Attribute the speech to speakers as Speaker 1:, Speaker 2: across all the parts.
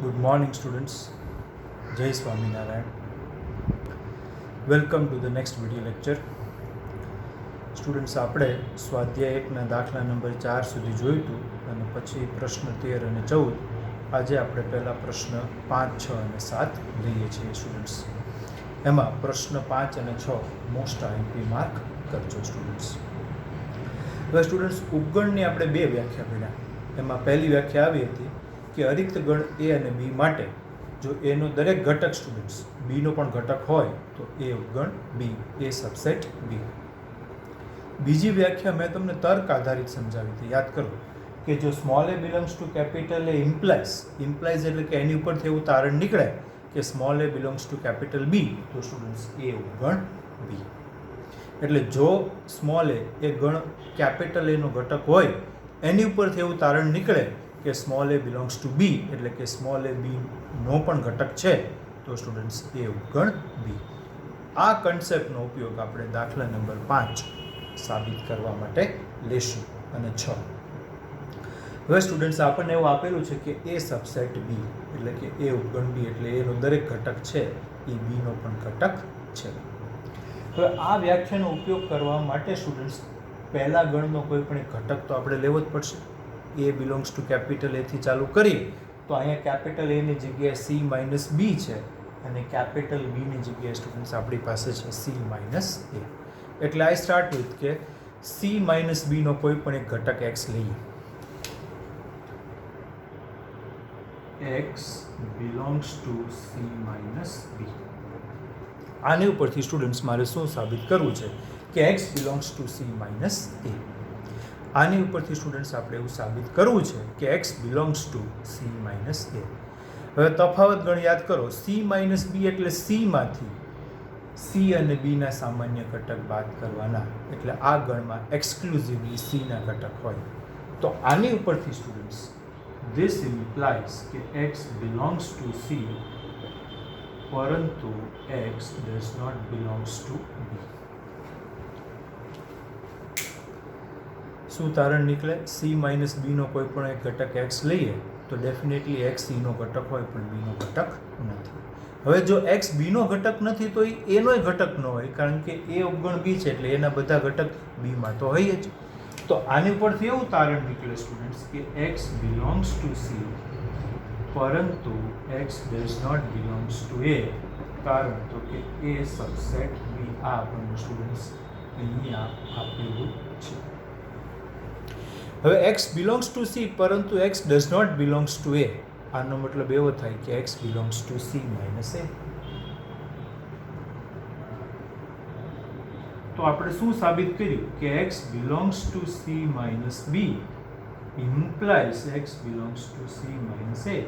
Speaker 1: Good morning, students. Jai Swaminarayan. Welcome to the next video lecture. Students આપણે સ્વાધ્યાય 1ના દાખલા number 4 સુધી જોયું અને પછી પ્રશ્ન 13 અને 14 આજે આપણે પહેલા પ્રશ્ન 5, 6 અને 7 લઈએ છીએ સ્ટુડન્ટ્સ. એમાં પ્રશ્ન 5 અને 6 મોસ્ટ આઈએમપી માર્ક કરજો સ્ટુડન્ટ્સ. હવે સ્ટુડન્ટ્સ ઉપગણની આપણે બે વ્યાખ્યા કર્યા. એમાં પહેલી વ્યાખ્યા આવી હતી કે અરિક્ત ગણ એ અને બી માટે જો એનો દરેક ઘટક સ્ટુડન્ટ્સ બીનો પણ ઘટક હોય તો એ ઉપગણ બી, એ સબસેટ બી. બીજી વ્યાખ્યા મેં તમને તર્ક આધારિત સમજાવી હતી, યાદ કરો કે જો small A belongs to capital A implies એટલે કે એની ઉપરથી એવું તારણ નીકળે કે small A belongs to capital B તો સ્ટુડન્ટ્સ એ ઉપગણ બી. એટલે જો સ્મોલ એ ગણ કેપિટલ એનો ઘટક હોય એની ઉપરથી એવું તારણ નીકળે કે સ્મોલ એ બિલોંગ્સ ટુ બી એટલે કે સ્મોલ એ બીનો પણ ઘટક છે તો સ્ટુડન્ટ્સ એ ઉપગણ બી. આ કન્સેપ્ટનો ઉપયોગ આપણે દાખલા નંબર 5 સાબિત કરવા માટે લેશું અને 6. હવે સ્ટુડન્ટ્સ આપણને એવું આપેલું છે કે એ સબસેટ બી એટલે કે એ ઉપગણ બી એટલે એનો દરેક ઘટક છે એ બીનો પણ ઘટક છે. હવે આ વ્યાખ્યાનો ઉપયોગ કરવા માટે સ્ટુડન્ટ્સ પહેલા ગણનો કોઈ પણ એક ઘટક તો આપણે લેવો જ પડશે. એ બિલોંગ્સ ટુ કેપિટલ એથી ચાલુ કરીએ તો અહીંયા કેપિટલ એની જગ્યાએ સી માઇનસ બી છે અને કેપિટલ બીની જગ્યાએ સ્ટુડન્ટ્સ આપણી પાસે છે સી માઇનસ એ. એટલે આઈ સ્ટાર્ટ વિથ કે સી માઇનસ બીનો કોઈ પણ એક ઘટક એક્સ લઈએ. X belongs to C minus B. આની ઉપરથી સ્ટુડન્ટ્સ મારે શું સાબિત કરવું છે કે x belongs to C minus A. આની ઉપરથી સ્ટુડન્ટ્સ આપણે એવું સાબિત કરવું છે કે x belongs to C minus A. હવે તફાવત ગણ યાદ કરો, સી માઇનસ બી એટલે સીમાંથી સી અને બીના સામાન્ય ઘટક બાદ કરવાના, એટલે આ ગણમાં એક્સક્લુઝિવલી સીના ઘટક હોય. તો આની ઉપરથી સ્ટુડન્ટ્સ ધીસ ઇમ્પ્લાઇઝ કે એક્સ બિલોંગ્સ ટુ સી પરંતુ x does not belongs to B. શું તારણ નીકળે? સી માઇનસ બીનો કોઈ પણ એક ઘટક એક્સ લઈએ તો ડેફિનેટલી એક્સ સીનો ઘટક હોય પણ બીનો ઘટક નથી. હવે જો એક્સ બીનો ઘટક નથી તો એનોય ઘટક ન હોય, કારણ કે એ ઉપગણ બી છે એટલે એના બધા ઘટક બીમાં તો હોય જ. તો આની ઉપરથી એવું તારણ નીકળે સ્ટુડન્ટ્સ કે એક્સ બિલોંગ્સ ટુ સી પરંતુ x does not belongs to A. કારણ તો કે એ સબસેટ બી. આ આપણને સ્ટુડન્ટ્સ અહીંયા આપેલું છે. હવે એક્સ બિલોંગ્સ ટુ સી પરંતુ x does not belongs to A. આનો મતલબ એવો થાય કે x belongs to C minus A. તો આપણે શું સાબિત કર્યું કે x belongs to C minus B implies x belongs to C minus A.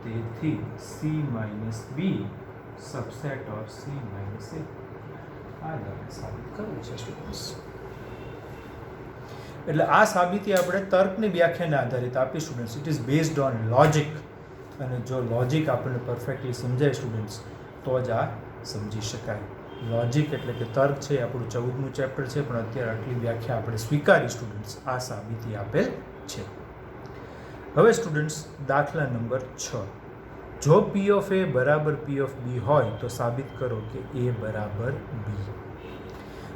Speaker 1: તેથી C minus B subset of C minus A. આ સાબિત કરવું છે સ્ટુડન્ટ્સ. એટલે આ સાબિતી આપણે તર્કની વ્યાખ્યાને આધારિત આપી students. It is based on logic. અને જો લોજિક આપણને પરફેક્ટલી સમજાય સ્ટુડન્ટ્સ તો જ આ સમજી શકાય. લોજિક એટલે કે તર્ક છે આપણું 14મું ચેપ્ટર છે, પણ અત્યારે આટલી વ્યાખ્યા આપણે સ્વીકારી સ્ટુડન્ટ્સ. આ સાબિતી આપેલ છે. હવે સ્ટુડન્ટ્સ દાખલા નંબર 6. જો પી ઓફ એ બરાબર પી ઓફ બી હોય તો સાબિત કરો કે એ બરાબર બી.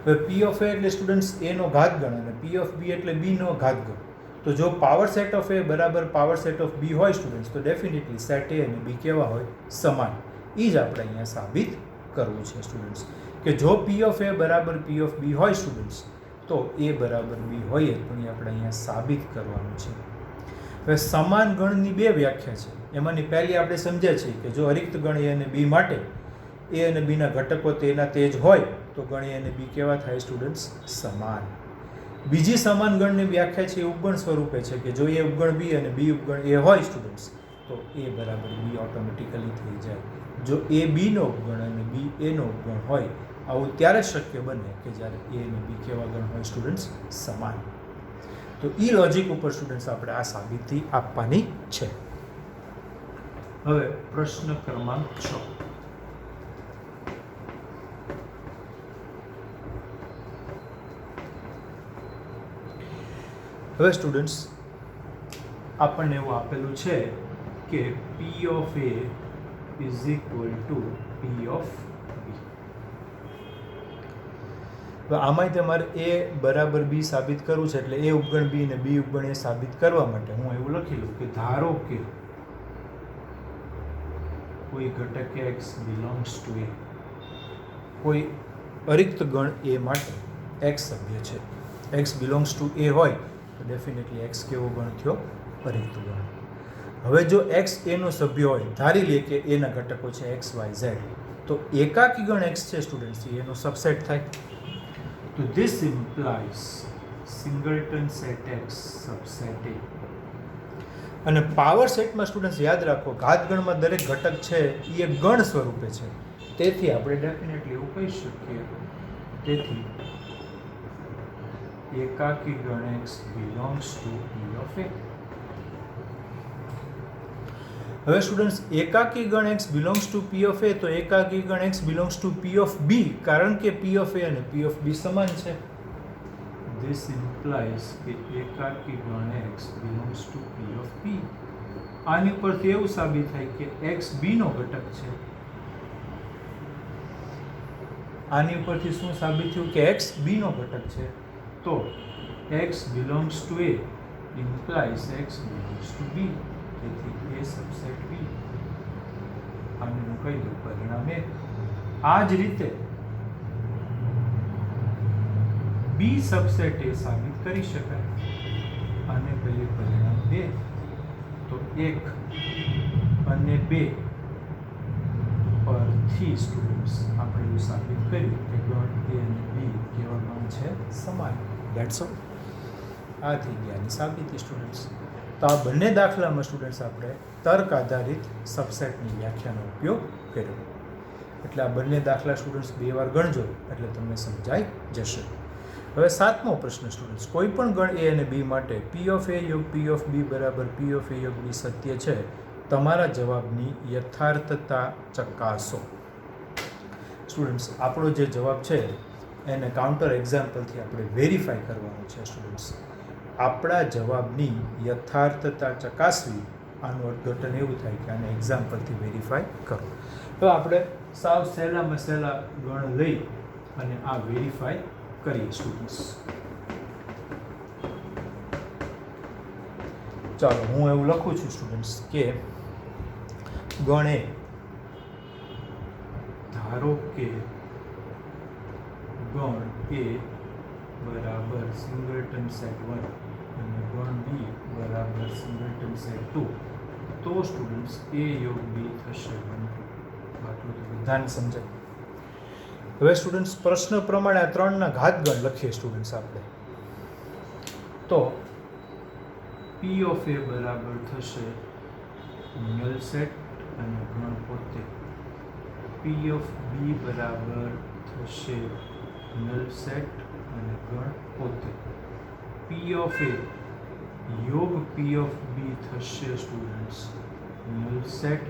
Speaker 1: હવે પી ઓફ એ એટલે સ્ટુડન્ટ્સ એનો ઘાતગણ અને પી ઓફ બી એટલે બીનો ઘાતગણ. તો જો પાવર સેટ ઓફ એ બરાબર પાવર સેટ ઓફ બી હોય સ્ટુડન્ટ્સ તો ડેફિનેટલી સેટ એ અને બી કેવા હોય? સમાન. એ જ આપણે અહીંયા સાબિત કરવું છે સ્ટુડન્ટ્સ કે જો પી ઓફ એ બરાબર પી ઓફ બી હોય સ્ટુડન્ટ્સ તો એ બરાબર બી હોય જ, પણ એ આપણે અહીંયા સાબિત કરવાનું છે. હવે સમાન ગણની બે વ્યાખ્યા છે. એમાંની પહેલી આપણે સમજ્યા છીએ કે જો અરિક્ત ગણ એ અને બી માટે એ અને બીના ઘટકો તેના તે જ હોય તો ગણ એ અને બી કેવા થાય સ્ટુડન્ટ્સ? સમાન. બીજી સમાન ગણની વ્યાખ્યા છે એ ઉપગણ સ્વરૂપે છે કે જો એ ઉપગણ બી અને બી ઉપગણ એ હોય સ્ટુડન્ટ્સ તો એ બરાબર બી ઓટોમેટિકલી થઈ જાય. જો એ બીનો ઉપગણ અને બી એનો ઉપગણ હોય આવું ત્યારે શક્ય બને કે જ્યારે એ અને બી કેવા ગણ હોય સ્ટુડન્ટ્સ? સમાન. તો ઈ લોજિક ઉપર સ્ટુડન્ટ્સ આપણે આ સાબિતી આપવાની છે. હવે પ્રશ્ન ક્રમાંક 6. હવે સ્ટુડન્ટ્સ આપણને એવું આપેલું છે કે P of A is equal to P of B. તો આમાંય તમારે એ બરાબર બી સાબિત કરવું છે, એટલે એ ઉપગણ બી અને બી ઉપગણ એ સાબિત કરવા માટે હું એવું લખી લઉં કે ધારો કે કોઈ ઘટક x બિલોંગ્સ ટુ એ, કોઈ અરિક્ત ગણ એ માટે x સભ્ય છે. x બિલોંગ્સ ટુ એ હોય તો ડેફિનેટલી x કેવો ગણ થયો? અરિક્ત ગણ. હવે જો x એનો સભ્ય હોય, ધારી લે કે એના ઘટકો છે x y z, તો એકાકી ગણ x છે સ્ટુડન્ટ્સ એનો સબસેટ થાય. તો this implies singleton set x subset A. અને પાવર સેટમાં સ્ટુડન્ટ્સ યાદ રાખો, ઘાત ગણમાં દરેક ઘટક છે એ એક ગણ સ્વરૂપે છે. તેથી આપણે ડેફિનેટલી એવું કહી શકીએ, તેથી એકાકી ગણ x belongs to p of a. હવે સ્ટુડન્ટ્સ એકાકી ગણ x belongs to p of a, તો એકાકી ગણ x belongs to p of b, કારણ કે p ઓફ a અને p ઓફ b સમાન છે. This implies કે એકાકી ગણ x belongs to p of b. આની પરથી એવું સાબિત થાય કે x b નો ઘટક છે. આની પરથી શું સાબિત થયું કે x b નો ઘટક છે. તો x belongs to a implies x belongs to b. તેથી a સબસેટ b. આને હું કહી દઉં પરિણામ a. આ જ રીતે બી સબસેટ એ સાબિત કરી શકાય. આને કહીએ પરિણામ 2. તો 1 અને 2 પરથી સ્ટુડન્ટ્સ આપણે એવું સાબિત કર્યું કે ગણ એ અને બી કેવા ગણ છે? સમાન. That's all. આ થઈ ગયાની સાબિતી સ્ટુડન્ટ્સ. તો આ બંને દાખલામાં સ્ટુડન્ટ્સ આપણે તર્ક આધારિત સબસેટની વ્યાખ્યાનો ઉપયોગ કર્યો. એટલે આ બંને દાખલા સ્ટુડન્ટ્સ 2 વાર ગણજો એટલે તમને સમજાઈ જશે. હવે 7મો પ્રશ્ન સ્ટુડન્ટ્સ, કોઈ પણ ગણ a અને b માટે p ઓફ a યોગ p ઓફ b બરાબર p ઓફ a યોગ b સત્ય છે. તમારા જવાબની યથાર્થતા ચકાસો. સ્ટુડન્ટ્સ આપણો જે જવાબ છે એને કાઉન્ટર એક્ઝામ્પલથી આપણે વેરીફાઈ કરવાનો છે સ્ટુડન્ટ્સ. આપણા જવાબની યથાર્થતા ચકાસવી, આનું અર્થઘટન એવું થાય કે આને એક્ઝામ્પલથી વેરીફાઈ કરો. તો આપણે સાવ સહેલામાં સહેલા ગણ લઈ અને આ વેરીફાઈ કરીએ સ્ટુડન્ટ્સ. ચાલો હું એવું લખું છું સ્ટુડન્ટ્સ કે ગણ એ, ધારો કે ગણ એ બરાબર સિંગલટન સેટ 1 અને ગણ બી બરાબર સિંગલટન સેટ 2, તો સ્ટુડન્ટ્સ એ યોગ બી થશે 1 2. આટલું તો બધાને સમજાય. હવે સ્ટુડન્ટ્સ પ્રશ્ન પ્રમાણે આ 3ના ઘાત ગણ લખીએ સ્ટુડન્ટ્સ આપણે. તો p ઓફ a બરાબર થશે નલ સેટ અને ગણ પોતે. p ઓફ b બરાબર થશે નલ સેટ અને ગણ પોતે. p ઓફ a યોગ p ઓફ b થશે સ્ટુડન્ટ્સ નલ સેટ,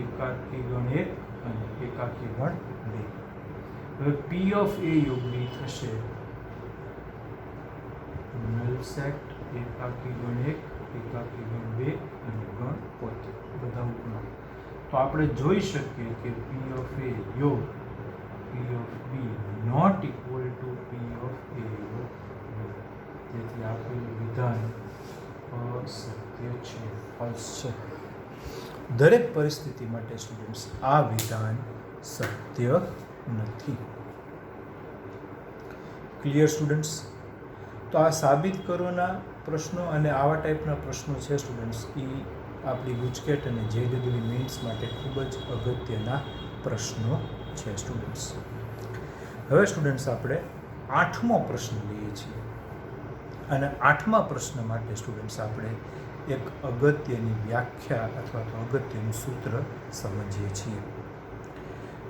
Speaker 1: એકાકી ગણ 1 અને એકાકી ગણ 2. હવે p ઓફ a યોગ b થશે નલ સેટ, એકાકી ગણ 1, એકાકી ગણ 2 અને ગણ પોતે બધા ઉપગણ. તો આપણે જોઈ શકીએ કે p ઓફ a યોગ p of b not equal to p of a યોગ b. તેથી આપેલું વિધાન અસત્ય છે, ફોલ્સ છે. દરેક પરિસ્થિતિ માટે સ્ટુડન્ટ્સ આ વિધાન સત્ય નથી. Clear students? તો આ સાબિત કરોના પ્રશ્નો અને આવા ટાઈપના પ્રશ્નો છે સ્ટુડન્ટ્સ, એ આપણી ગુજકેટ અને JEE મેઇન્સ માટે ખૂબ જ અગત્યના પ્રશ્નો છે સ્ટુડન્ટ્સ. હવે સ્ટુડન્ટ્સ આપણે 8મો પ્રશ્ન લઈએ છીએ અને 8મા પ્રશ્ન માટે સ્ટુડન્ટ્સ આપણે એક અગત્યની વ્યાખ્યા અથવા તો અગત્યનું સૂત્ર સમજીએ છીએ.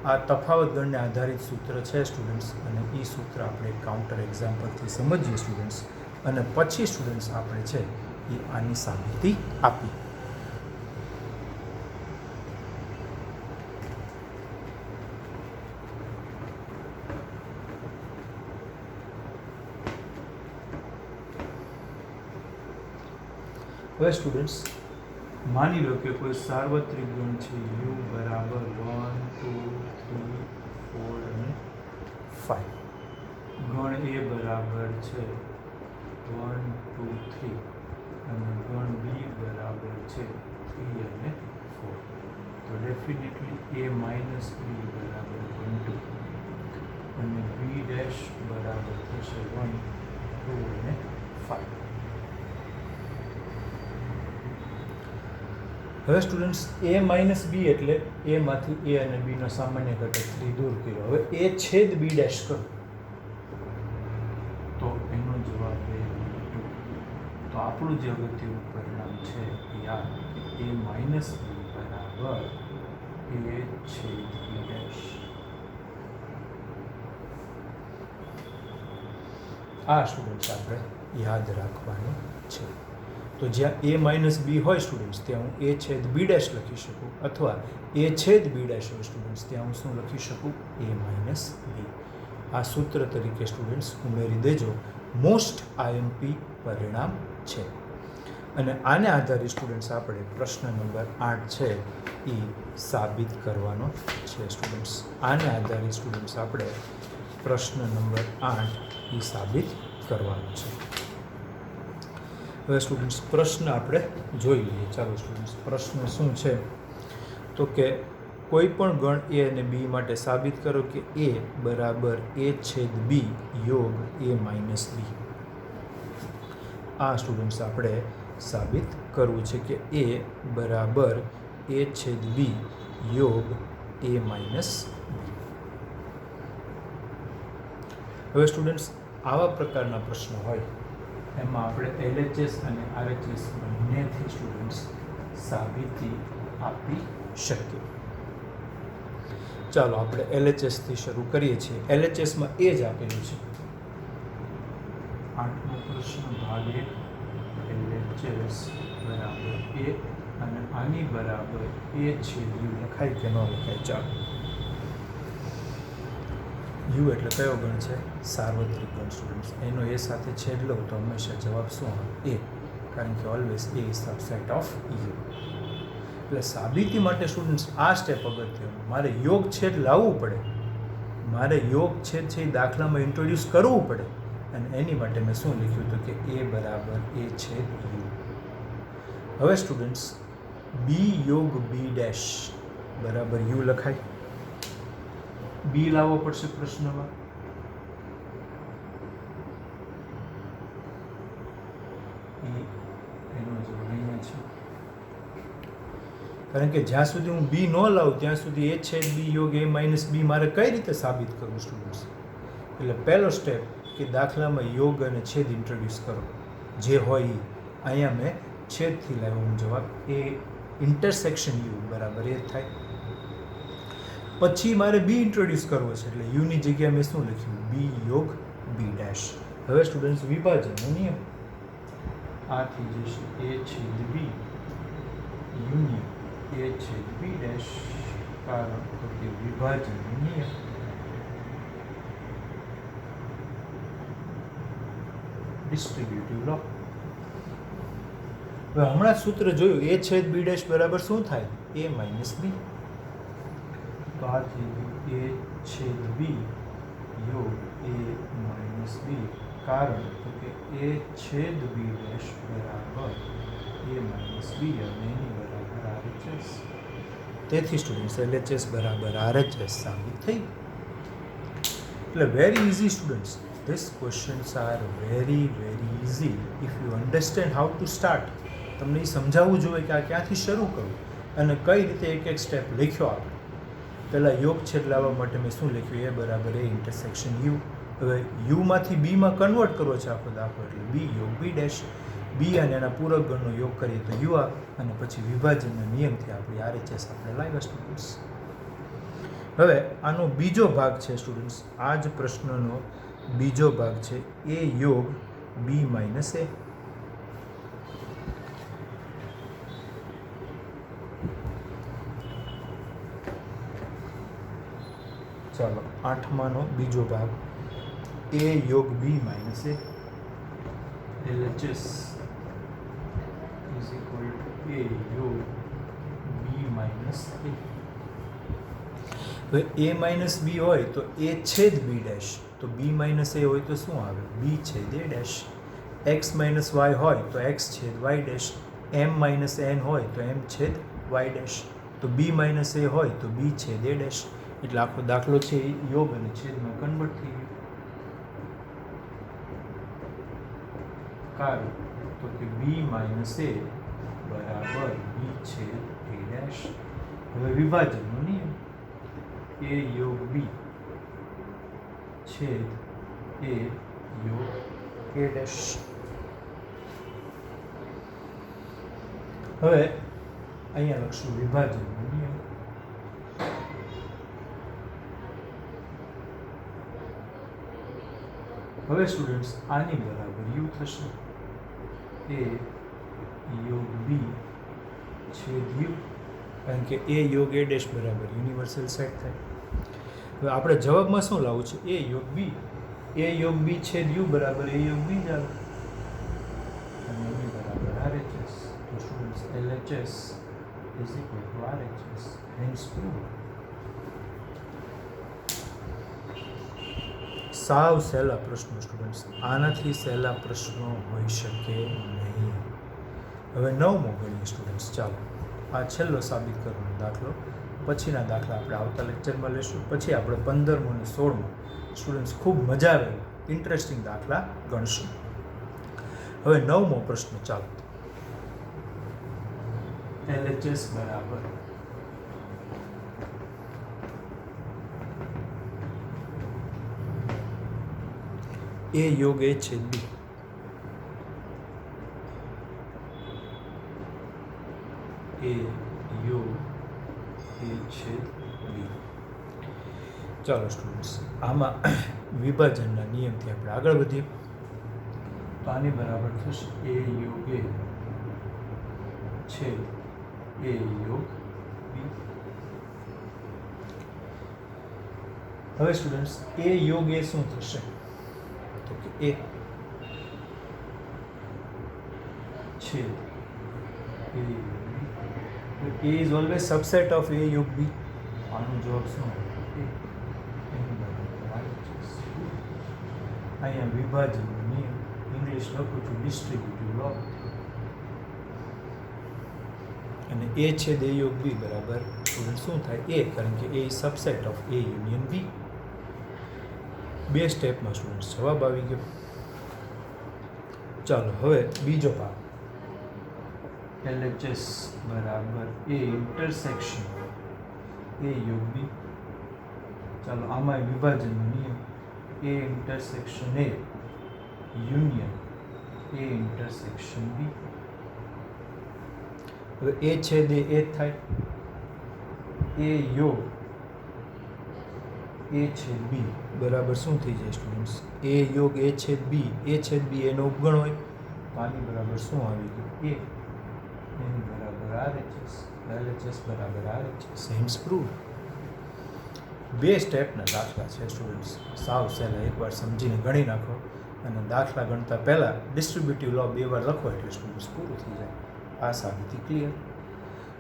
Speaker 1: આ તફાવત ગણને આધારિત સૂત્ર છે સ્ટુડન્ટ્સ, અને એ સૂત્ર આપણે કાઉન્ટર એક્ઝામ્પલથી સમજીએ સ્ટુડન્ટ્સ, અને પછી સ્ટુડન્ટ્સ આપણે છે એ આની સાબિતી આપી. હવે સ્ટુડન્ટ્સ માની લો કે કોઈ સાર્વત્રિક ગણ છે u બરાબર 1 2 3 4 અને 5. ગણ a બરાબર છે 1 2 3 અને ગણ b બરાબર છે 3 અને 4. તો ડેફિનેટલી a માઇનસ b બરાબર 1 2 અને b ડેશ બરાબર થશે 1 2 અને 5. હવે સ્ટુડન્ટ્સ a માઇનસ b એટલે a માંથી a અને b નો સામાન્ય ઘટક 3 દૂર કર્યો. હવે a છેદ b ડેશ કરો તો એનો જવાબ એ 2. તો આપણું જે અગત્યનું પરિણામ છે એ આ કે a માઇનસ b બરાબર a છેદ b ડેશ. આ સ્ટુડન્ટ્સ આપણે યાદ રાખવાનું છે. તો જ્યાં a માઇનસ b હોય સ્ટુડન્ટ્સ ત્યાં હું a છેદ b ડેશ લખી શકું, અથવા a છેદ b ડેશ હોય સ્ટુડન્ટ્સ ત્યાં હું શું લખી શકું? a minus b. આ સૂત્ર તરીકે સ્ટુડન્ટ્સ ઉમેરી દેજો. મોસ્ટ IMP પરિણામ છે. અને આને આધારે સ્ટુડન્ટ્સ આપણે પ્રશ્ન નંબર 8 છે એ સાબિત કરવાનો છે સ્ટુડન્ટ્સ. આને આધારે સ્ટુડન્ટ્સ આપણે પ્રશ્ન નંબર 8 એ સાબિત કરવાનો છે. હવે સ્ટુડન્ટ્સ પ્રશ્ન આપણે જોઈ લઈએ. ચાલો સ્ટુડન્ટ્સ પ્રશ્ન શું છે? તો કે કોઈ પણ ગણ a અને b માટે સાબિત કરો કે a બરાબર a છેદ b યોગ a માઇનસ b. આ સ્ટુડન્ટ્સ આપણે સાબિત કરવું છે કે a બરાબર a છેદ b યોગ a માઇનસ b. હવે સ્ટુડન્ટ્સ આવા પ્રકારના પ્રશ્નો હોય એમાં આપણે LHS અને RHS બંનેથી સ્ટુડન્ટ્સ સાબિતી આપી શકીએ. ચાલો આપણે LHS થી શરૂ કરીએ છીએ. LHS માં એ જ આપેલું છે. 8મો પ્રશ્ન ભાગ 1 LHS બરાબર a અને આની બરાબર a છેદ u લખાય કે ન લખાય? ચાલો. u એટલે કયો ગણ છે? સાર્વત્રિક ગણ સ્ટુડન્ટ્સ. એનો a સાથે છેદ લો તો હંમેશા જવાબ શું આવે? a. કારણ કે always a is subset of u. એટલે સાબિતી માટે સ્ટુડન્ટ્સ આ સ્ટેપ અગત્યનું. મારે યોગ છેદ લાવવું પડે, મારે યોગ છેદ છે એ દાખલામાં ઇન્ટ્રોડ્યુસ કરવું પડે. અને એની માટે મેં શું લખ્યું હતું કે a બરાબર a છેદ u. હવે સ્ટુડન્ટ્સ b યોગ b ડેશ બરાબર u લખાય. b લાવવો પડશે પ્રશ્નમાં. એનો જવાબ અહીંયા છે. કારણ કે જ્યાં સુધી હું b ન લાવું ત્યાં સુધી a છેદ b યોગ a માઇનસ b મારે કઈ રીતે સાબિત કરવું સ્ટુડન્ટ્સ? એટલે પહેલો સ્ટેપ કે દાખલામાં યોગ અને છેદ ઇન્ટ્રોડ્યુસ કરો. જે હોય અહીંયા મેં છેદથી લાવ્યો જવાબ a ઇન્ટરસેક્શન u બરાબર એ થાય. પછી મારે b ઇન્ટ્રોડ્યુસ કરવો છે એટલે u ની જગ્યાએ મેં શું લખ્યું? b યોગ b ડેશ. હવે સ્ટુડન્ટ્સ વિભાજનનો નિયમ. આ થઈ જશે a છેદ b યુનિયન a છેદ b ડેશ. કારણ કે વિભાજનનો નિયમ. ડિસ્ટ્રીબ્યુટિવ લો. હવે હમણાં સૂત્ર જોયું a છેદ b ડેશ બરાબર શું થાય? a minus b. તો આ થઈ ગયું a છેદ b યોગ a માઇનસ b. કારણ કે a છેદ b ડેશ બરાબર a માઇનસ b અને એની બરાબર RHS. તેથી સ્ટુડન્ટ્સ LHS બરાબર RHS સાબિત થઈ. એટલે very easy students. These questions are very easy if you understand how to start. તમને સમજાવવું જોઈએ કે આ ક્યાંથી શરૂ કરવું અને કઈ રીતે એક એક સ્ટેપ લખ્યો આપણે. પહેલાં યોગ છેદ લાવવા માટે મેં શું લખ્યું? a બરાબર a ઇન્ટરસેક્શન u. હવે u માંથી b માં કન્વર્ટ કરવો છે આખો દાખલો એટલે b યોગ b ડેશ. b અને એના પૂરક ગણનો યોગ કરીએ તો u આવે અને પછી વિભાજનના નિયમથી આપણી RHS આપણે લાવ્યા સ્ટુડન્ટ્સ. હવે આનો બીજો ભાગ છે સ્ટુડન્ટ્સ. આ જ પ્રશ્નનો બીજો ભાગ છે a યોગ b માઇનસ a. ચાલો 8માનો બીજો ભાગ a યોગ b minus a. LHS is equal to A યોગ બી માઇનસ એ. હવે એ માઇનસ બી હોય તો એ છેદ બી ડેશ, તો બી માઇનસ એ હોય તો શું આવે? બી છેદ A dash. X minus Y હોય તો એક્સ છેદ Y dash. M minus N હોય તો એમ છેદ વાય ડેશ. તો બી માઇનસ એ હોય તો બી છેદ એ ડેશ. એટલે આખો દાખલો છે એ યોગ અને છેદમાં કન્વર્ટ થઈ ગયો. કારણ તો કે બી માઇનસ એ બરાબર બી છેદ એ ડેશ. હવે વિભાજનનો નિયમ, એ યોગ બી છેદ એ યોગ એ ડેશ. હવે અહીંયા લખશું વિભાજનનો નિયમ. હવે સ્ટુડન્ટ્સ આની બરાબર યુ થશે, એ યોગ બી છેદ યુ, કારણ કે એ યોગ એ ડેશ બરાબર યુનિવર્સલ સેટ થાય. હવે આપણે જવાબમાં શું લાવવું છે? એ યોગ બી, એ યોગ બી છેદ યુ બરાબર એ યોગ બી જ આવે, અને એની બરાબર RHS. તો students LHS is equal to RHS. Hence prove. સાવ સહેલા પ્રશ્નો સ્ટુડન્ટ્સ, આનાથી સહેલા પ્રશ્નો હોઈ શકે નહીં. હવે 9મો ગણીએ સ્ટુડન્ટ્સ. ચાલો, આ છેલ્લો સાબિત કરવાનો દાખલો. પછીના દાખલા આપણે આવતા લેક્ચરમાં લઈશું. પછી આપણે 15મો અને 16મો સ્ટુડન્ટ્સ ખૂબ મજા આવે ઇન્ટરેસ્ટિંગ દાખલા ગણશું. હવે 9મો પ્રશ્ન. ચાલો, LHS બરાબર એ યોગ એ છેદ બી. એ યોગ એ છેદ બી. ચાલો સ્ટુડન્ટ્સ, આમાં વિભાજનના નિયમથી આપણે આગળ વધીએ. તો આની બરાબર થશે એ યોગ એ છેદ એ યોગ બી. હવે સ્ટુડન્ટ્સ એ યોગ એ શું થશે? તો કે એ છેદ એ ઇઝ ઓલવેઝ સબસેટ ઓફ એ યોગ બી. આનો જવાબ શું? અહીંયા વિભાજનનો નિયમ ઇંગ્લિશ લખું છું ડિસ્ટ્રીબ્યુટિવ લો, અને એ છેદ એ યોગ બી બરાબર સ્ટુડન્ટ શું થાય? એ, કારણ કે એ સબસેટ ઓફ એ યુનિયન બી. 2 સ્ટેપમાં સ્ટુડન્ટ્સ જવાબ આવી ગયો. ચાલો હવે બીજો ભાગ, LHS બરાબર એ ઇન્ટરસેક્શન એ યોગ બી. ચાલો, આમાં વિભાજનનો નિયમ એ ઇન્ટરસેક્શન એ યુનિયન એ ઇન્ટરસેક્શન બી. હવે એ છેદ એ થાય, એ યોગ એ છેદ બી બરાબર શું થઈ જાય સ્ટુડન્ટ્સ? એ યોગ એ છેદ બી, એ છેદ બી એનો ઉપગણ હોય, તો આની બરાબર શું આવી ગયું? એ, એની બરાબર RHS. LHS બરાબર RHS. Hence prove. 2 સ્ટેપના દાખલા છે સ્ટુડન્ટ્સ, સાવ સહેલા. એકવાર સમજીને ગણી નાખો, અને દાખલા ગણતા પહેલાં ડિસ્ટ્રીબ્યુટિવ લો 2 વાર લખો એટલે સ્ટુડન્ટ્સ પૂરું થઈ જાય. આ સાબિતી ક્લિયર.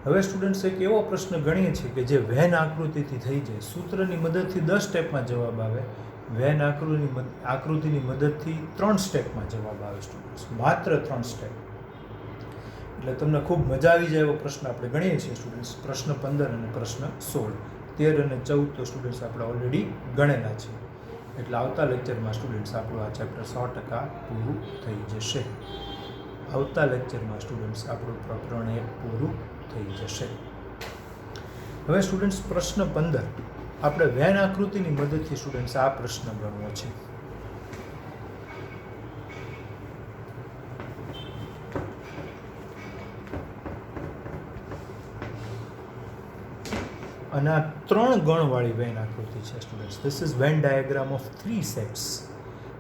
Speaker 1: હવે સ્ટુડન્ટ્સ એક એવો પ્રશ્ન ગણીએ છીએ કે જે વેન આકૃતિથી થઈ જાય. સૂત્રની મદદથી 10 સ્ટેપમાં જવાબ આવે, વેન આકૃતિની મદદથી 3 સ્ટેપમાં જવાબ આવે સ્ટુડન્ટ્સ, માત્ર 3 સ્ટેપ. એટલે તમને ખૂબ મજા આવી જાય એવો પ્રશ્ન આપણે ગણીએ છીએ સ્ટુડન્ટ્સ. પ્રશ્ન 15 અને પ્રશ્ન 16, 13 અને 14 તો સ્ટુડન્ટ્સ આપણે ઓલરેડી ગણેલા છે. એટલે આવતા લેક્ચરમાં સ્ટુડન્ટ્સ આપણું આ ચેપ્ટર 100% પૂરું થઈ જશે. આવતા લેક્ચરમાં સ્ટુડન્ટ્સ આપણું પ્રકરણ 1 પૂરું થઈ જશે. હવે સ્ટુડન્ટ્સ પ્રશ્ન 15 આપણે વેન આકૃતિની મદદથી સ્ટુડન્ટ્સ આ પ્રશ્ન ગણવો છે. અને આ 3 ગણવાળી વેન આકૃતિ છે students. This is Venn diagram of 3 sets.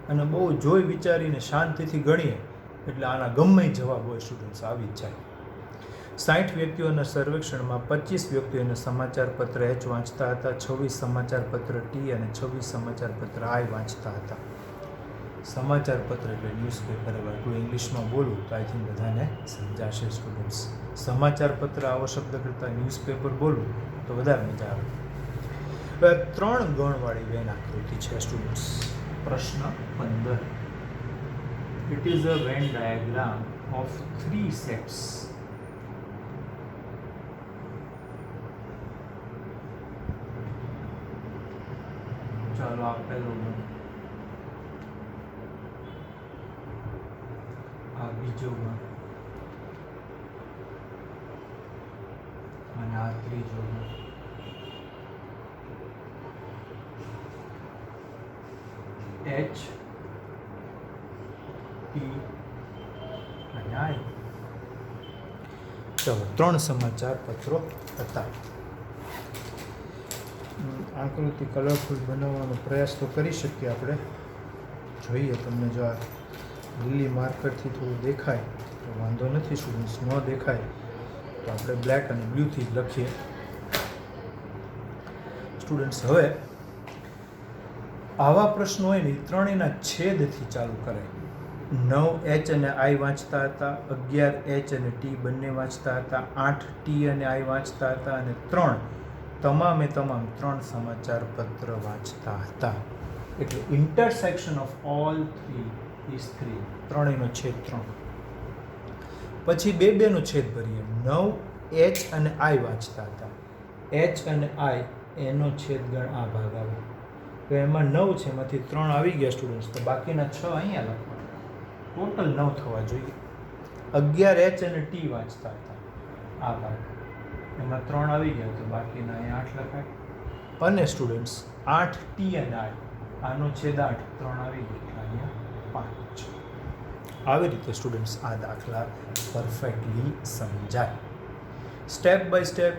Speaker 1: અને બહુ જોઈ વિચારીને શાંતિથી ગણીએ એટલે આના ગમે જવાબ હોય સ્ટુડન્ટ્સ આવી જ જાય. 60 વ્યક્તિઓના સર્વેક્ષણમાં 25 વ્યક્તિઓને સમાચાર પત્ર H વાંચતા હતા, 26 સમાચાર પત્ર T અને 26 સમાચાર પત્ર I વાંચતા હતા. સમાચાર પત્ર એટલે ન્યૂઝપેપર. હવે આટલું ઇંગ્લિશમાં બોલું તો આઈ થિંક બધાને સમજાશે સ્ટુડન્ટ્સ. સમાચાર પત્ર આવો શબ્દ કરતાં ન્યૂઝપેપર બોલું તો વધારે મજા આવે. હવે 3 ગણવાળી વેન આકૃતિ છે સ્ટુડન્ટ્સ. પ્રશ્ન 15. It is a Venn diagram of 3 sets. ચાલો આ પહેલો ગણ, આ બીજો ગણ અને આ ત્રીજો ગણ. H T અને I. ચલો 3 સમાચાર પત્રો હતા. આકૃતિ કલરફુલ બનાવવાનો પ્રયાસ તો કરી શકીએ આપણે. જોઈએ તમને જો આ લીલી માર્કરથી થોડું દેખાય તો વાંધો નથી સ્ટુડન્ટ્સ. ન દેખાય તો આપણે બ્લેક અને બ્લુથી જ લખીએ સ્ટુડન્ટ્સ. હવે આવા પ્રશ્નો હોય ને ત્રણેયના છેદથી ચાલુ કરાય. 9 H અને I વાંચતા હતા, 11 H અને T બંને વાંચતા હતા, 8 T અને I વાંચતા હતા અને 3 તમામે તમામ 3 સમાચાર પત્ર વાંચતા હતા. એટલે ઇન્ટરસેક્શન ઓફ ઓલ 3 ઇઝ 3. ત્રણેયનો છેદ 3. પછી બે નો છેદ ભરીએ. 9 H અને I વાંચતા હતા. H અને I એનો છેદ ગણ આ ભાગ આવે. તો એમાં 9 છે, એમાંથી 3 આવી ગયા સ્ટુડન્ટ્સ, તો બાકીના 6 અહીંયા લખવાના. ટોટલ 9 થવા જોઈએ. 11 H અને T વાંચતા હતા આ ભાગ, એમાં 3 આવી ગયા તો બાકીના અહીંયા 8 લખાય. અને સ્ટુડન્ટ્સ 8 T અને I, આનો છેદ 8, 3 આવી ગયા એટલે અહીંયા 5. આવી રીતે સ્ટુડન્ટ્સ આ દાખલા પરફેક્ટલી સમજાય. સ્ટેપ બાય સ્ટેપ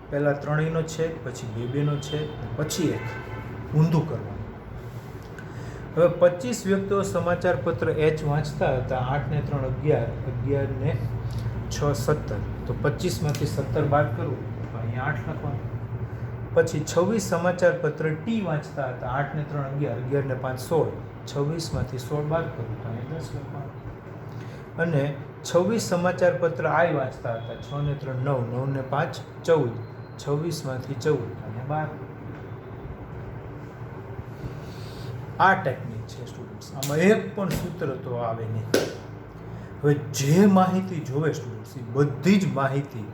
Speaker 1: પહેલાં ત્રણેયનો છેદ, પછી બેનો છેદ, પછી એક ઊંધું કરવાનું. હવે 25 વ્યક્તિઓ સમાચાર પત્ર H વાંચતા હતા. 8 ને 3 11, 11 ને 6 17, તો 25માંથી 17 બાદ કરવું તો અહીંયા 8 લખવાનું. પછી 26 સમાચાર પત્ર T વાંચતા હતા. 8 ને 3 11, 11 ને 5 16, 26માંથી 16 બાદ કરવું તો અહીંયા 10 લખવાનું. અને 26 સમાચાર પત્ર I વાંચતા હતા. 6 ને 3 9, 9 ને 5 14, 26માંથી 14 અને 12. આ ટેકનિક છે સ્ટુડન્ટ્સ. આમાં એક પણ સૂત્ર તો આવે નહીં. હવે જે માહિતી જોવે સ્ટુડન્ટ્સ એ બધી જ માહિતી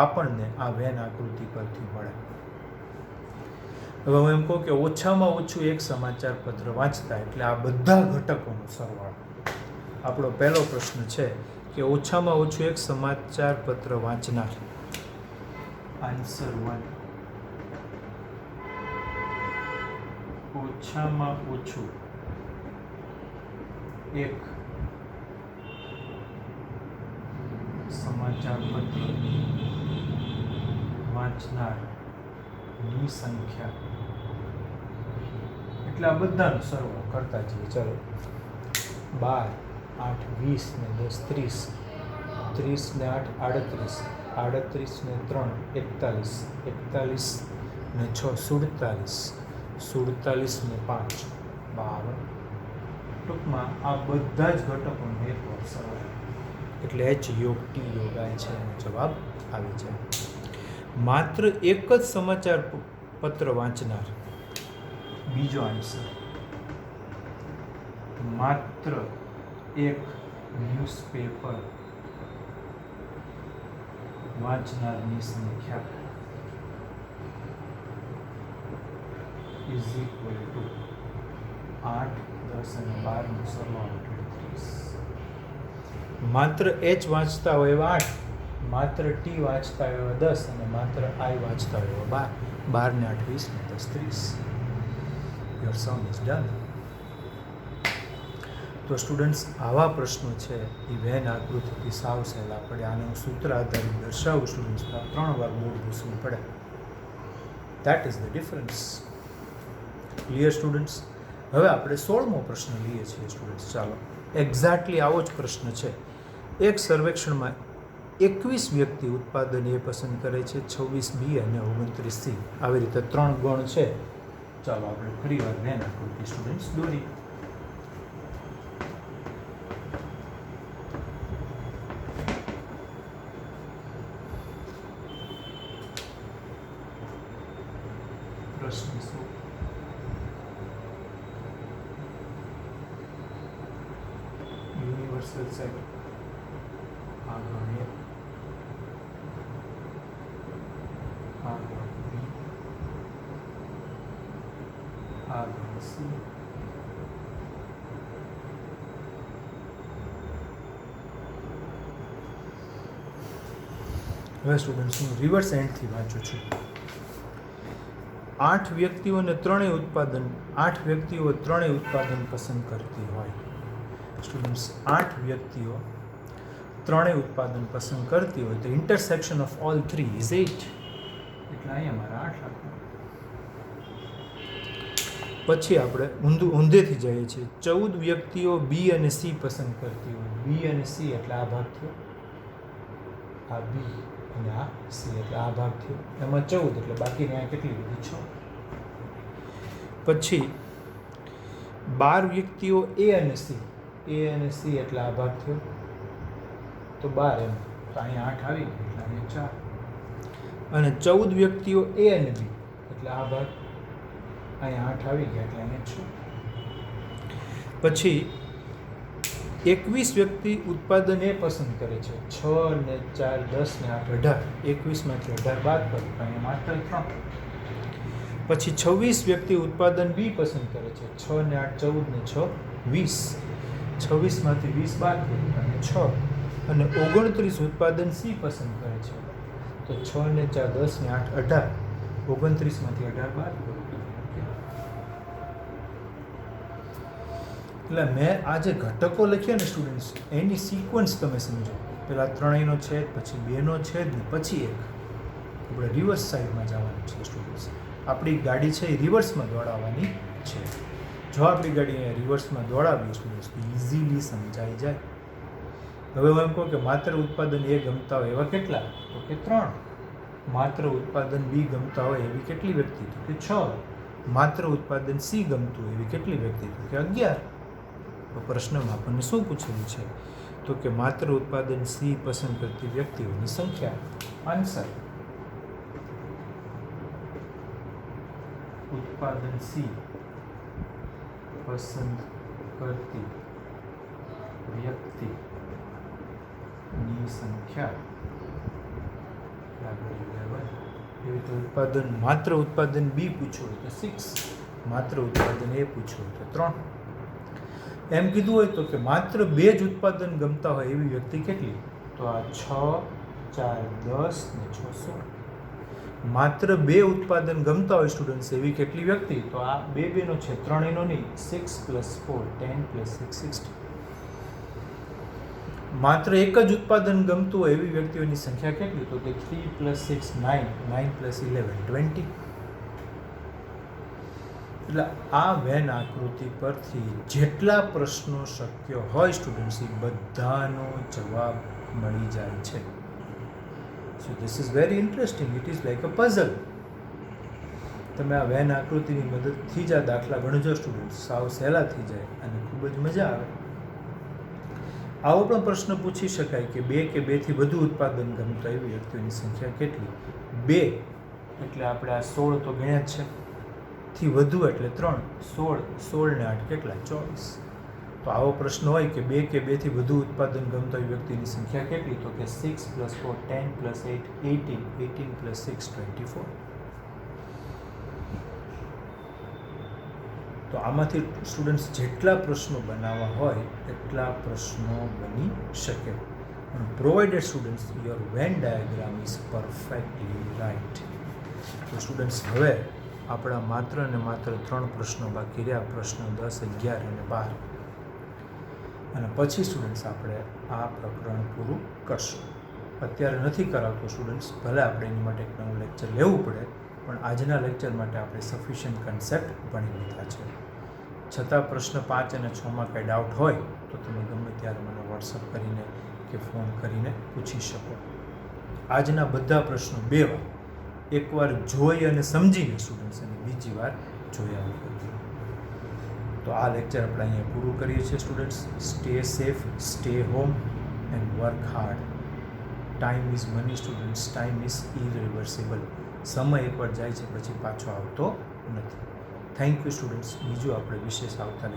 Speaker 1: આપણને આ વેન આકૃતિ પરથી મળે. હવે હું એમ કહું કે ઓછામાં ઓછું એક સમાચાર પત્ર વાંચતા એટલે આ બધા ઘટકોનો સરવાળો. આપણો પહેલો પ્રશ્ન છે કે ઓછામાં ઓછું એક સમાચાર પત્ર વાંચનાર. આન્સર 1. ઓછામાં ઓછું એક સમાચાર પત્ર વાંચનારની સંખ્યા. એટલે આ બધાનો સરવાળો કરતા જઈએ. ચલો 12, 8, 20 ને 10 30, 30 ને 8 38, 38 ને 3 41, 41 ને 6 47, 47 ને 5 52. ટૂંકમાં આ બધા જ ઘટકોનો એક વાર સરવાળો એટલે H યોગ T યોગ I છે એનો જવાબ આવી જાય. માત્ર એક જ સમાચાર પત્ર વાંચનાર. બીજો આન્સર માત્ર એક ન્યૂઝપેપર વાંચનારની સંખ્યા ઇઝ ઇક્વલ ટુ 8, 10 અને 12 નો સરવાળો 30. માત્ર H વાંચતા હોય એવા 8, માત્ર T વાંચતા હોય એવા 10 અને માત્ર I વાંચતા હોય એવા 12. 12 ને 8 20 ને 10 30. Your sum is done. તો સ્ટુડન્ટ્સ આવા પ્રશ્નો છે એ વેન આકૃતિથી સાવ સહેલા પડે. આને હું સૂત્ર આધારિત દર્શાવું સ્ટુડન્ટ્સ તો 3 વાર બોર્ડ ઘૂસવું પડે. That is the difference. Clear students? હવે આપણે 16મો પ્રશ્ન લઈએ છીએ સ્ટુડન્ટ્સ. ચાલો, એક્ઝેક્ટલી આવો જ પ્રશ્ન છે. એક સર્વેક્ષણમાં 21 વ્યક્તિ ઉત્પાદન એ પસંદ કરે છે, 26 બી અને 29 સી. આવી રીતે 3 ગણ છે. ચાલો આપણે ફરી વાર વેન આકૃતિ સ્ટુડન્ટ્સ દોરી. પ્રશ્ન શું? યુનિવર્સલ સેટ આગળ A, આગળ B, આગળ C, હવે સ્ટુડન્ટ્સ હું રિવર્સ એન્ડથી વાંચું છું. 8 વ્યક્તિઓ ત્રણેય ઉત્પાદન પસંદ કરતી હોય. સ્ટુડન્ટ્સ 8 વ્યક્તિઓ ત્રણેય ઉત્પાદન પસંદ કરતી હોય તો ઇન્ટરસેક્શન ઓફ ઓલ 3 ઇઝ 8. એટલે અહીંયા મારા 8 લખવાનું. પછી આપણે ઊંધેથી જઈએ છીએ. 14 વ્યક્તિઓ બી અને સી પસંદ કરતી હોય. બી અને સી એટલે આ ભાગ થયો, આ બી અને આ સી એટલે આ ભાગ થયો. એમાં 14 એટલે બાકીની આ કેટલી બધી 6. પછી 12 વ્યક્તિઓ એ અને સી એટલે આ ભાગ થયો તો 12 એમ તો અહીંયા 8 આવી ગયો એટલે અહીંયા 4. અને 14 વ્યક્તિઓ એ અને બી એટલે આ ભાગ અહીંયા 8 આવી ગયા એટલે અહીંયા 6. પછી 21 વ્યક્તિ ઉત્પાદન એ પસંદ કરે છે. 6 ને 4 10 ને 8 18. 21માંથી 18 બાદ કરો અહીંયા માત્ર 3. પછી 26 વ્યક્તિ ઉત્પાદન બી પસંદ કરે છે. 6 ને 8 14 ને 6 20. 26માંથી 20 બાદ કરો અને 6. અને 29 ઉત્પાદન સી પસંદ કરે છે. તો 6 ને 4 10 ને 8 18. 29માંથી 18 બાદ કરો. એટલે મેં આ જે ઘટકો લખ્યા ને સ્ટુડન્ટ્સ એની સિક્વન્સ તમે સમજો. પહેલાં ત્રણેયનો છેદ, પછી બેનો છેદ ને પછી એક. આપણે રિવર્સ સાઈડમાં જવાનું છે સ્ટુડન્ટ્સ. આપણી ગાડી છે એ રિવર્સમાં દોડાવવાની છે. જો આપણી ગાડી અહીંયા રિવર્સમાં દોડાવીએ સ્ટુડન્ટ્સ તો ઇઝીલી સમજાઈ જાય. હવે હું એમ કહું કે માત્ર ઉત્પાદન એ ગમતા હોય એવા કેટલા? તો કે 3. માત્ર ઉત્પાદન બી ગમતા હોય એવી કેટલી વ્યક્તિ? તો કે 6. માત્ર ઉત્પાદન સી ગમતું હોય એવી કેટલી વ્યક્તિ? તો કે 11. તો પ્રશ્નમાં આપણને શું પૂછેલું છે? તો કે માત્ર ઉત્પાદન સી પસંદ કરતી વ્યક્તિઓની સંખ્યા. આન્સર ઉત્પાદન સી પસંદ કરતી વ્યક્તિની સંખ્યા એવી તો માત્ર ઉત્પાદન બી પૂછવું હોય તો 6. માત્ર ઉત્પાદન એ પૂછવું હોય તો 3. એમ કીધું હોય તો કે માત્ર 2 જ ઉત્પાદન ગમતા હોય એવી વ્યક્તિ કેટલી? તો આ 6 4 10 ને 6 16. માત્ર 2 ઉત્પાદન ગમતા હોય સ્ટુડન્ટ્સ એવી કેટલી વ્યક્તિ? તો આ 2 નો છે, 3 નો નહીં. 6 + 4 10 + 6 60. માત્ર એક જ ઉત્પાદન ગમતું હોય એવી વ્યક્તિઓની સંખ્યા કેટલી? તો કે 3 + 6 9 9 + 11 20. એટલે આ વેન આકૃતિ પરથી જેટલા પ્રશ્નો શક્ય હોય સ્ટુડન્ટ્સ એ બધાનો જવાબ મળી જાય છે. So this is very interesting. It is like a puzzle. તમે આ વેન આકૃતિની મદદથી જ આ દાખલા ગણજો સ્ટુડન્ટ્સ. સાવ સહેલા થઈ જાય અને ખૂબ જ મજા આવે. આવો પણ પ્રશ્ન પૂછી શકાય કે 2 કે 2 થી વધુ ઉત્પાદન ગમતા એવી વ્યક્તિઓની સંખ્યા કેટલી? 2 એટલે આપણે આ 16 તો ગણ્યા જ છે. થી વધુ એટલે 3. 16 ને 8 કેટલા? 24. તો આવો પ્રશ્ન હોય કે 2 કે 2 થી વધુ ઉત્પાદન ગમતા વ્યક્તિની સંખ્યા કેટલી? તો કે 6 + 4 10 + 8 18 18 + 6 24. તો આમાંથી સ્ટુડન્ટ્સ જેટલા પ્રશ્નો બનાવવા હોય એટલા પ્રશ્નો બની શકે. Provided students your Venn diagram is perfectly right. તો સ્ટુડન્ટ્સ હવે આપણા માત્ર ને માત્ર 3 પ્રશ્નો બાકી રહ્યા. પ્રશ્ન 10, 11 અને 12. અને પછી સ્ટુડન્ટ્સ આપણે આ પ્રકરણ પૂરું કરશું. અત્યારે નથી કરાવતો સ્ટુડન્ટ્સ, ભલે આપણે એની માટે એક નવું લેક્ચર લેવું પડે, પણ આજના લેક્ચર માટે આપણે સફિશિયન્ટ કન્સેપ્ટ ભણી લીધા છે. છતાં પ્રશ્ન 5 અને 6માં કંઈ ડાઉટ હોય તો તમે ગમે ત્યારે મને વોટ્સઅપ કરીને કે ફોન કરીને પૂછી શકો. આજના બધા પ્રશ્નો 2 વાર એકવાર જોઈ અને સમજીને સ્ટુડન્ટ્સ અને બીજી વાર જોયા વગર. તો આ લેક્ચર આપણે અહીંયા પૂરું કરીએ છીએ students. Stay safe, stay home and work hard. Time is money students, time is irreversible. સમય એકવાર જાય છે પછી પાછો આવતો નથી. Thank you students. બીજું આપણે વિશેષ આવતા